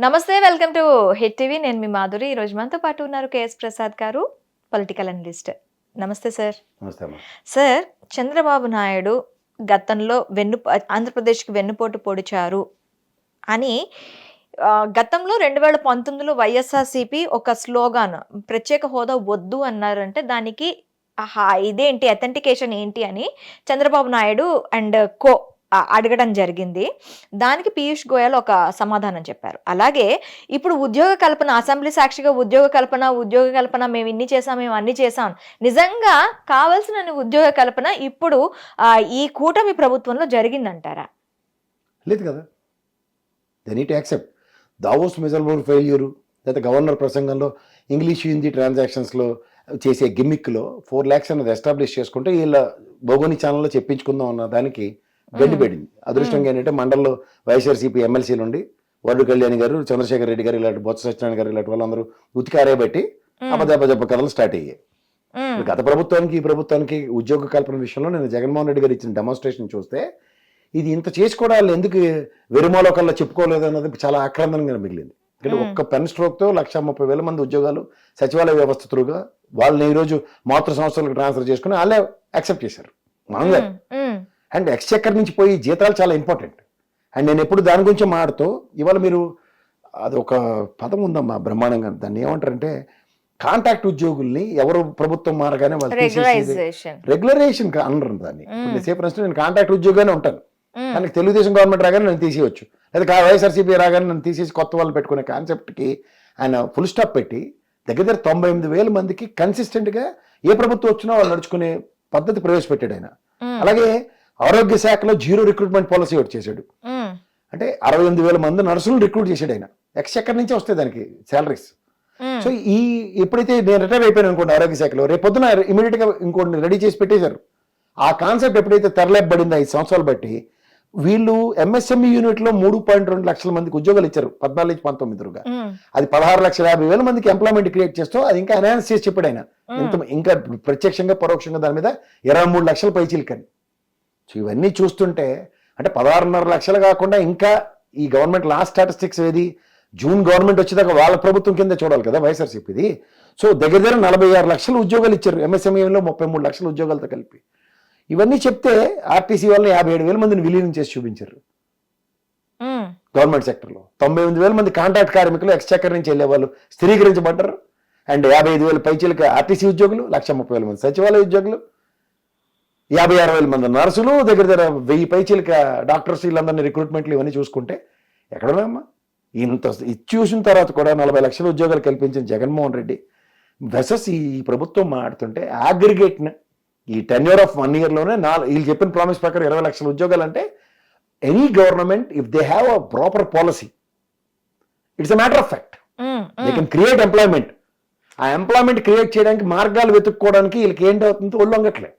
నమస్తే, welcome to hit TV. నేను మీ మాధురి. ఈరోజు మనతో పాటు ఉన్నారు కేఎస్ ప్రసాద్ గారు, పొలిటికల్ అనలిస్ట్. నమస్తే సార్. నమస్తే అమ్మా. సార్, చంద్రబాబు నాయుడు గతంలో ఆంధ్రప్రదేశ్కి వెన్నుపోటు పొడిచారు అని గతంలో 2019లో వైఎస్ఆర్సీపీ ఒక స్లోగాన్ ప్రత్యేక హోదా వద్దు అన్నారంటే దానికి ఇదేంటి అథెంటికేషన్ ఏంటి అని చంద్రబాబు నాయుడు అండ్ కో అడగడం జరిగింది. దానికి పీయూష్ గోయల్ ఒక సమాధానం చెప్పారు. అలాగే ఇప్పుడు ఉద్యోగ కల్పన, అసెంబ్లీ సాక్షిగా ఉద్యోగ కల్పన మేము ఇన్ని చేసాం, మేము అన్ని చేసాం, నిజంగా కావాల్సిన ఉద్యోగ కల్పన ఇప్పుడు ఈ కూటమి ప్రభుత్వంలో జరిగిందంటారా? లేదు కదా. They need to accept Davos miserable failure, లేదా గవర్నర్ ప్రసంగంలో ఇంగ్లీష్ హిందీ ట్రాన్సాక్షన్స్లో చేసే గిమ్మిక్లో 4 lakhs అన్నది ఎస్టాబ్లిష్ చేసుకుంటే వీళ్ళ భౌగోళిక ఛానల్లో చెప్పించుకుందాం అన్న దానికి గండిపెట్టింది. అదృష్టంగా ఏంటంటే మండల్లో వైఎస్ఆర్సీపీ ఎమ్మెల్సీ నుండి వడ్డు కళ్యాణ్ గారు, చంద్రశేఖర్ రెడ్డి గారు, ఇలాంటి బొత్స సత్యనారాయణ గారు, ఇలాంటి వాళ్ళందరూ ఉతికారేబట్టి అబద్ధ కథలు స్టార్ట్ అయ్యాయి. గత ప్రభుత్వానికి ఈ ప్రభుత్వానికి ఉద్యోగ కల్పన విషయంలో నేను జగన్మోహన్ రెడ్డి గారు ఇచ్చిన డెమాన్స్ట్రేషన్ చూస్తే ఇది ఇంత చేసుకోవడాలు ఎందుకు వెరుమాలోకల్లా చెప్పుకోలేదు అన్నది చాలా ఆక్రందనంగా మిగిలింది. ఇక్కడ ఒక్క పెన్ స్ట్రోక్తో 130,000 మంది ఉద్యోగాలు సచివాలయ వ్యవస్థ త్రూగా వాళ్ళని ఈరోజు మాతృ సంస్థలకు ట్రాన్స్ఫర్ చేసుకుని వాళ్ళే యాక్సెప్ట్ చేశారు మామూలుగా. అండ్ ఎక్స్చెక్కర్ నుంచి పోయి జీతాలు చాలా ఇంపార్టెంట్. అండ్ నేను ఎప్పుడు దాని గురించి మాడుతూ ఇవాళ మీరు అది ఒక పదం ఉందమ్మా బ్రహ్మాండంగా, దాన్ని ఏమంటారంటే కాంట్రాక్ట్ ఉద్యోగుల్ని ఎవరు ప్రభుత్వం మారగానే వాళ్ళు రెగ్యులరైజేషన్ అనరు దాన్ని. నేను కాంట్రాక్ట్ ఉద్యోగానే ఉంటాను, కానీ తెలుగుదేశం గవర్నమెంట్ రాగానే నన్ను తీసేయచ్చు, లేదా వైఎస్ఆర్సీపీ రాగానే నన్ను తీసేసి కొత్త వాళ్ళు పెట్టుకునే కాన్సెప్ట్కి ఆయన ఫుల్ స్టాప్ పెట్టి దగ్గర 98,000 మందికి కన్సిస్టెంట్గా ఏ ప్రభుత్వం వచ్చినా వాళ్ళు నడుచుకునే పద్ధతి ప్రవేశపెట్టాడు ఆయన. అలాగే ఆరోగ్య శాఖలో 0 రిక్రూట్మెంట్ పాలసీ ఒకటి చేశాడు. అంటే 68,000 మంది నర్సులను రిక్రూట్ చేశాడు ఆయన. ఎక్స్చెక్కర్ నుంచే వస్తాయి దానికి శాలరీస్. సో ఎప్పుడైతే నేను రిటైర్ అయిపోయాను అనుకోండి ఆరోగ్య శాఖలో, రేపు పొద్దున ఇమీడియట్ గా ఇంకోటి రెడీ చేసి పెట్టేశారు. ఆ కాన్సెప్ట్ ఎప్పుడైతే తెరలేపబడింది 5 సంవత్సరాలు బట్టి, వీళ్ళు ఎంఎస్ఎంఈ యూనిట్ లో 3.2 లక్షల మందికి ఉద్యోగాలు ఇచ్చారు 14-19. అది 16,50,000 మందికి ఎంప్లాయ్మెంట్ క్రియేట్ చేస్తూ అది ఇంకా ఎన్హాన్స్ చేసి చెప్పాడు ఆయన. ఇంకా ప్రత్యక్షంగా పరోక్షంగా దాని మీద 23 లక్షల పైచీలకని. సో ఇవన్నీ చూస్తుంటే అంటే 16.5 లక్షలు కాకుండా ఇంకా ఈ గవర్నమెంట్ లాస్ట్ స్టాటిస్టిక్స్ ఏది జూన్ గవర్నమెంట్ వచ్చేదాకా వాళ్ళ ప్రభుత్వం కింద చూడాలి కదా వైఎస్ఆర్సీపీది. సో దగ్గర 46 లక్షల ఉద్యోగాలు ఇచ్చారు ఎంఎస్ఎంఈలో, 33 లక్షల ఉద్యోగాలతో కలిపి. ఇవన్నీ చెప్తే ఆర్టీసీ వాళ్ళని 57,000 మందిని విలీనం చేసి చూపించారు గవర్నమెంట్ సెక్టర్లో. 98,000 మంది కాంట్రాక్ట్ కార్మికులు ఎక్స్చెక్కర్ నుంచి వెళ్ళే వాళ్ళు స్థిరీకరించబడ్డారు. అండ్ 55,000 పైచీలకి ఆర్టీసీ ఉద్యోగులు, 130,000 మంది సచివాలయ ఉద్యోగులు, 50,000-60,000 మంది నర్సులు, దగ్గర 1000 పైచీలకి డాక్టర్స్, వీళ్ళందరినీ రిక్రూట్మెంట్లు ఇవన్నీ చూసుకుంటే ఎక్కడన్నాయమ్మా? ఇంత ఇది చూసిన తర్వాత కూడా 40 లక్షల ఉద్యోగాలు కల్పించిన జగన్మోహన్ రెడ్డి వెసస్ ఈ ప్రభుత్వం మాట్లాడుతుంటే అగ్రిగేట్న ఈ టెన్యూర్ ఆఫ్ 1 yearలోనే వీళ్ళు చెప్పిన ప్రామిస్ ప్రకారం 20 లక్షల ఉద్యోగాలు అంటే any government if they have a proper policy, it's a matter of fact, they can create employment. ఆ ఎంప్లాయ్మెంట్ క్రియేట్ చేయడానికి మార్గాలు వెతుక్కోవడానికి వీళ్ళకి ఏంటి అవుతుందో ఒళ్ళొంగట్లే.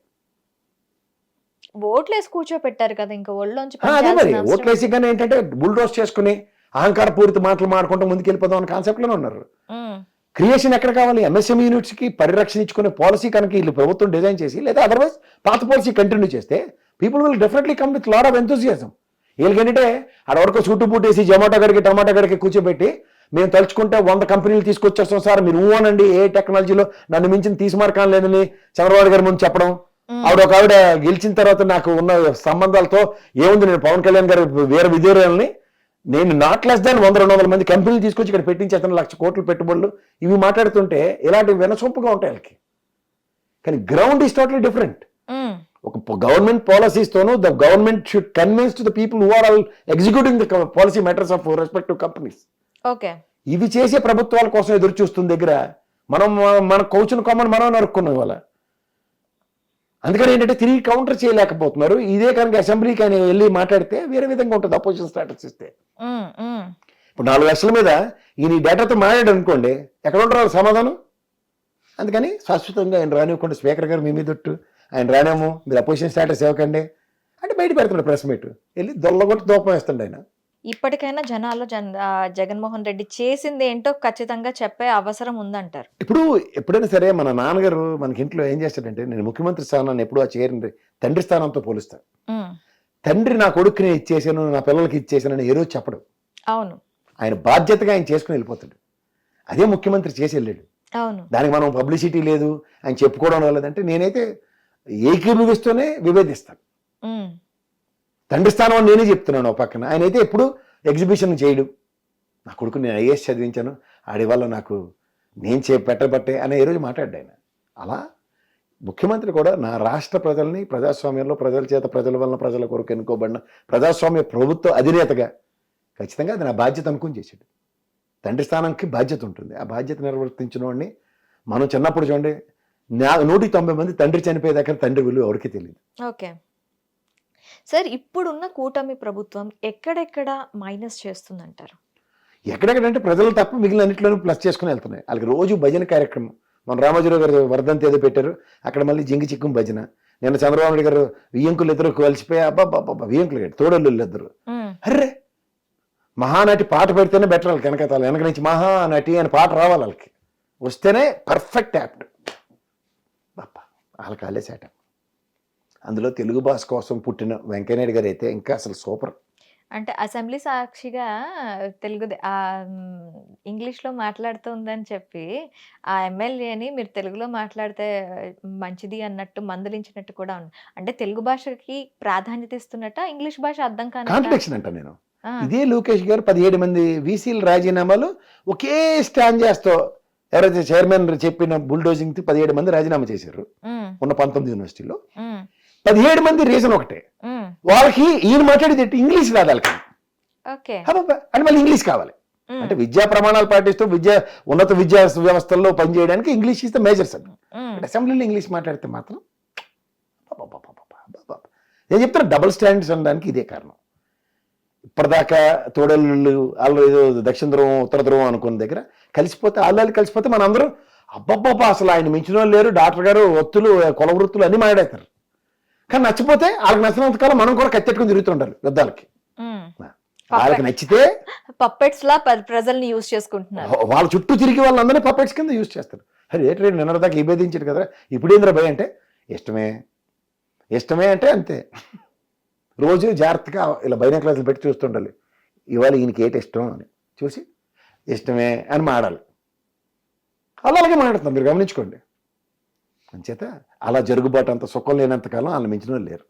ఓట్లేసి కూర్చోపెట్టారు కదా, ఇంకా ఒళ్ళోంచి అదే మరి ఓట్లేసి కానీ ఏంటంటే బుల్డోస్ చేసుకుని అహంకార పూరిత మాటలు మాడుకుంటూ ముందుకెళ్ళిపోదాం అనే కాన్సెప్ట్లోనే ఉన్నారు. క్రియేషన్ ఎక్కడ కావాలి? ఎంఎస్ఎంఈ యూనిట్స్ కి పరిరక్షణ ఇచ్చుకునే పాలసీ కనుక వీళ్ళు ప్రభుత్వం డిజైన్ చేసి, లేదా అదర్వైజ్ పాత పాలసీ కంటిన్యూ చేస్తే people will definitely come with lot of enthusiasm. వీళ్ళకేంటంటే అక్కడివరకు చుట్టూ పుట్టేసి జొమాటో గడికి టమాటో గడికి కూర్చోబెట్టి మేము తలుచుకుంటే 100 కంపెనీలు తీసుకొచ్చేస్తాం సార్, మీరు ఊనండి, ఏ టెక్నాలజీలో నన్ను మించిన తీసుమార్కాలు లేదని చంద్రబాబు గారి ముందు చెప్పడం. ఆవిడ గెలిచిన తర్వాత నాకు ఉన్న సంబంధాలతో ఏముంది, నేను పవన్ కళ్యాణ్ గారు వేరే విధేయులని నేను నాట్ లెస్ దాన్ 100-200 మంది కంపెనీలు తీసుకొచ్చి ఇక్కడ పెట్టించేస్తాను, 1,00,000 కోట్ల పెట్టుబడులు, ఇవి మాట్లాడుతుంటే ఇలాంటి వినసొంపుగా ఉంటాయి వాళ్ళకి. కానీ గ్రౌండ్ ఈస్ టోటలీ డిఫరెంట్. ఒక గవర్నమెంట్ పాలసీస్ తోనూ the government should convince to the people who are all executing the policy matters of respective companies. ఇవి చేసే ప్రభుత్వాల కోసం ఎదురు చూస్తున్న దగ్గర మన కౌచును కొమ్మని మనం నరుక్కున్నాం ఇవాళ. అందుకని ఏంటంటే తిరిగి కౌంటర్ చేయలేకపోతున్నారు. ఇదే కనుక అసెంబ్లీకి ఆయన వెళ్ళి మాట్లాడితే వేరే విధంగా ఉంటుంది అపోజిషన్ స్టాటస్ ఇస్తే. ఇప్పుడు 4 లక్షల మీద ఈయన ఈ డేటాతో మాట్లాడాడు అనుకోండి, ఎక్కడ ఉంటారు సమాధానం? అందుకని శాశ్వతంగా ఆయన రానివ్వకుండా స్పీకర్ గారు మీ మీద ఆయన రానేమో, మీరు అపోజిషన్ స్టాటస్ ఇవ్వకండి అంటే బయట పెడుతున్నాడు ప్రెస్ మీట్, వెళ్ళి దొల్లగొట్టి దూపం వేస్తుండే ఆయన. ఇప్పటికైనా జనాల్లో జగన్మోహన్ రెడ్డి చేసింది ఏంటో ఖచ్చితంగా చెప్పే అవసరం ఉందంటారు. ఇప్పుడు ఎప్పుడైనా సరే మన నాన్నగారు మనకి ఇంట్లో ఏం చేస్తాడంటే, నేను ముఖ్యమంత్రి స్థానాన్ని ఎప్పుడు ఆ చేరింది తండ్రి స్థానంతో పోలుస్తాను. తండ్రి నా కొడుకుని ఇచ్చేసాను, నా పిల్లలకి ఇచ్చేసానని ఏ రోజు చెప్పడు. అవును. ఆయన బాధ్యతగా ఆయన చేసుకుని వెళ్ళిపోతాడు. అదే ముఖ్యమంత్రి చేసి వెళ్ళాడు. అవును. దానికి మనం పబ్లిసిటీ లేదు ఆయన చెప్పుకోవడం లేదంటే నేనైతే ఏకీభవిస్తూనే విభేదిస్తాను. తండ్రి స్థానం అని నేనే చెప్తున్నాను. ఒక పక్కన ఆయన అయితే ఎప్పుడు ఎగ్జిబిషన్ చేయడు. నా కొడుకు నేను ఐఏఎస్ చదివించాను, ఆడి వల్ల నాకు నేను పెట్టబట్టే అనే ఈరోజు మాట్లాడ్డా ఆయన. అలా ముఖ్యమంత్రి కూడా నా రాష్ట్ర ప్రజల్ని ప్రజాస్వామ్యంలో ప్రజల చేత ప్రజల వలన ప్రజల కొరకు ఎన్నుకోబడిన ప్రజాస్వామ్య ప్రభుత్వ అధినేతగా ఖచ్చితంగా అది నా బాధ్యత అనుకుని చేశాడు. తండ్రి స్థానానికి బాధ్యత ఉంటుంది. ఆ బాధ్యత నిర్వర్తించిన వాడిని మనం చిన్నప్పుడు చూడండి 190 మంది తండ్రి చనిపోయేదాకా తండ్రి విలువ ఎవరికి తెలియదు. ఓకే సార్, ఇప్పుడున్న కూటమి ప్రభుత్వం ఎక్కడెక్కడ మైనస్ చేస్తుందంటారు? ఎక్కడెక్కడంటే ప్రజలు తప్ప మిగిలిన అన్నింటిలోనూ ప్లస్ చేసుకుని వెళ్తున్నాయి. వాళ్ళకి రోజు భజన కార్యక్రమం. మన రామోజీరావు గారు వర్ధంతి ఏదో పెట్టారు, అక్కడ మళ్ళీ జింగి చిక్కుం భజన. నిన్న చంద్రబాబు నాయుడు గారు వియ్యంకులు ఇద్దరు కలిసిపోయి అబ్బాబ్బా వియ్యంకులు గారు తోడళ్ళు ఇద్దరు, అర్రే మహానటి పాట పెడితేనే బెటర్ వాళ్ళకి. వెనక నుంచి మహానటి అని పాట రావాలి వాళ్ళకి, వస్తేనే పర్ఫెక్ట్ యాప్ట్. బాప్పా వాళ్ళకి వాళ్ళే సేట. అందులో తెలుగు భాష కోసం పుట్టిన వెంకయ్యనాయుడు గారు అయితే ఇంకా అసలు సూపర్. అంటే అసెంబ్లీ సాక్షిగా ఇంగ్లీష్లో మాట్లాడుతుందని చెప్పి ఆ ఎమ్మెల్యేని మీరు తెలుగులో మాట్లాడితే మంచిది అన్నట్టు మందలించినట్టు కూడా ఉంది. అంటే తెలుగు భాషకి ప్రాధాన్యత ఇస్తున్నట్ట, ఇంగ్లీష్ భాష అర్థం కాని కాంట్రడిక్షన్ అంట. నేను ఇదే లోకేష్ గారు 17 మంది వీసీలు రాజీనామాలు ఒకే స్టాండ్ చేస్తూ ఎవరైతే చైర్మన్ చెప్పిన బుల్డోజింగ్ 17 మంది రాజీనామా చేశారు ఉన్న 19 యూనివర్సిటీలో. 17 మంది రీజన్ ఒకటే, వాళ్ళకి ఈయన మాట్లాడేది ఇంగ్లీష్ రాదు వాళ్ళకి. అంటే మళ్ళీ ఇంగ్లీష్ కావాలి. అంటే విద్యా ప్రమాణాలు పాటిస్తూ ఉన్నత విద్యా వ్యవస్థల్లో పనిచేయడానికి English is the major subject. అసెంబ్లీలో ఇంగ్లీష్ మాట్లాడితే మాత్రం నేను చెప్తాను డబుల్ స్టాండర్డ్స్ అనడానికి ఇదే కారణం. ఇప్పటిదాకా తోడళ్ళు వాళ్ళు ఏదో దక్షిణ ధ్రువం ఉత్తర ధ్రువం అనుకున్న దగ్గర కలిసిపోతే వాళ్ళు కలిసిపోతే మనందరం అబ్బబ్బబ్బా అసలు ఆయన మించిన వాళ్ళు లేరు, డాక్టర్ గారు ఒత్తులు కుల వృత్తులు అన్ని మాట్లాడతారు. కానీ నచ్చిపోతే వాళ్ళకి నచ్చినంత కాలం మనం కూడా కత్తెట్టుకుని తిరుగుతుండాలి యుద్ధాలకి. వాళ్ళకి నచ్చితే పప్పెట్స్ లా ప్రజల్ని యూజ్ చేసుకుంటున్నారు. వాళ్ళ చుట్టూ తిరిగి వాళ్ళందరినీ పప్పెట్స్ కింద యూజ్ చేస్తారు. అరే ఏ ట్రేడ్ నిన్నటిదాకా విభేదించాడు కదా, ఇప్పుడేంద్ర భయ అంటే ఇష్టమే అంటే అంతే. రోజు జాగ్రత్తగా ఇలా బైనాక్యులర్స్ పెట్టి చూస్తుండాలి, ఇవాళ ఈయనకి ఏంటి ఇష్టం అని చూసి ఇష్టమే అని మాడాలి. అలాగే మాట్లాడుతున్నాం, మీరు గమనించుకోండి. అంచేత అలా జరుగుబాటు అంత సుఖం లేనంత కాలం వాళ్ళని మించిన లేరు.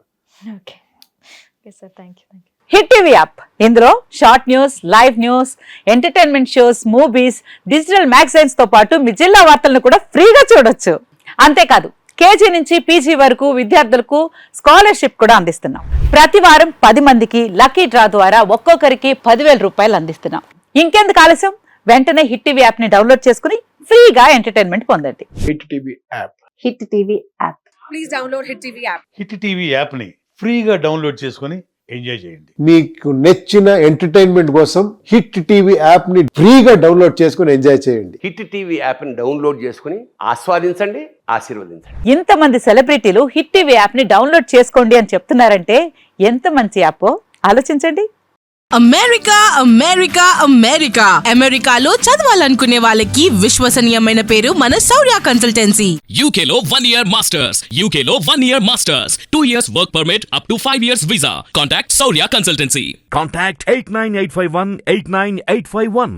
హిట్ టీవీ యాప్, ఇందులో short news, live news, entertainment shows, movies, digital magazines తో పాటు మీ జిల్లా వార్తలను కూడా ఫ్రీగా చూడొచ్చు. అంతేకాదు కేజీ నుంచి పీజీ వరకు విద్యార్థులకు స్కాలర్షిప్ కూడా అందిస్తున్నాం. ప్రతి వారం 10 మందికి లక్కీ డ్రా ద్వారా ఒక్కొక్కరికి 10,000 రూపాయలు అందిస్తున్నాం. ఇంకెందుకు ఆలస్యం, వెంటనే హిట్ టీవీ యాప్ ని డౌన్లోడ్ చేసుకుని ఫ్రీగా ఎంటర్టైన్మెంట్ పొందండి. Hit TV app. Hit TV app. Please download hit TV app. Hit TV app ని ఫ్రీగా డౌన్లోడ్ చేసుకుని ఎంజాయ్ చేయండి. మీకు నచ్చిన ఎంటర్టైన్మెంట్ కోసం హిట్ టీవీ యాప్ ని ఫ్రీగా డౌన్లోడ్ చేసుకుని ఎంజాయ్ చేయండి. హిట్ టీవీ యాప్ ని డౌన్లోడ్ చేసుకుని ఆస్వాదించండి, ఆశీర్వదించండి. ఇంతమంది సెలబ్రిటీలు హిట్ టీవీ యాప్ ని డౌన్లోడ్ చేసుకోండి అని చెప్తున్నారంటే ఎంత మంచి యాప్ ఆలోచించండి. అమెరికా అమెరికా అమెరికా అమెరికాలో చదవాలనుకునే వాళ్ళకి విశ్వసనీయమైన పేరు మన శౌర్య కన్సల్టెన్సీ. UK లో 1 year masters. UK లో 1 year masters. 2 years work permit up to 5 years visa. Contact Saurya Consultancy. Contact 89851 89851.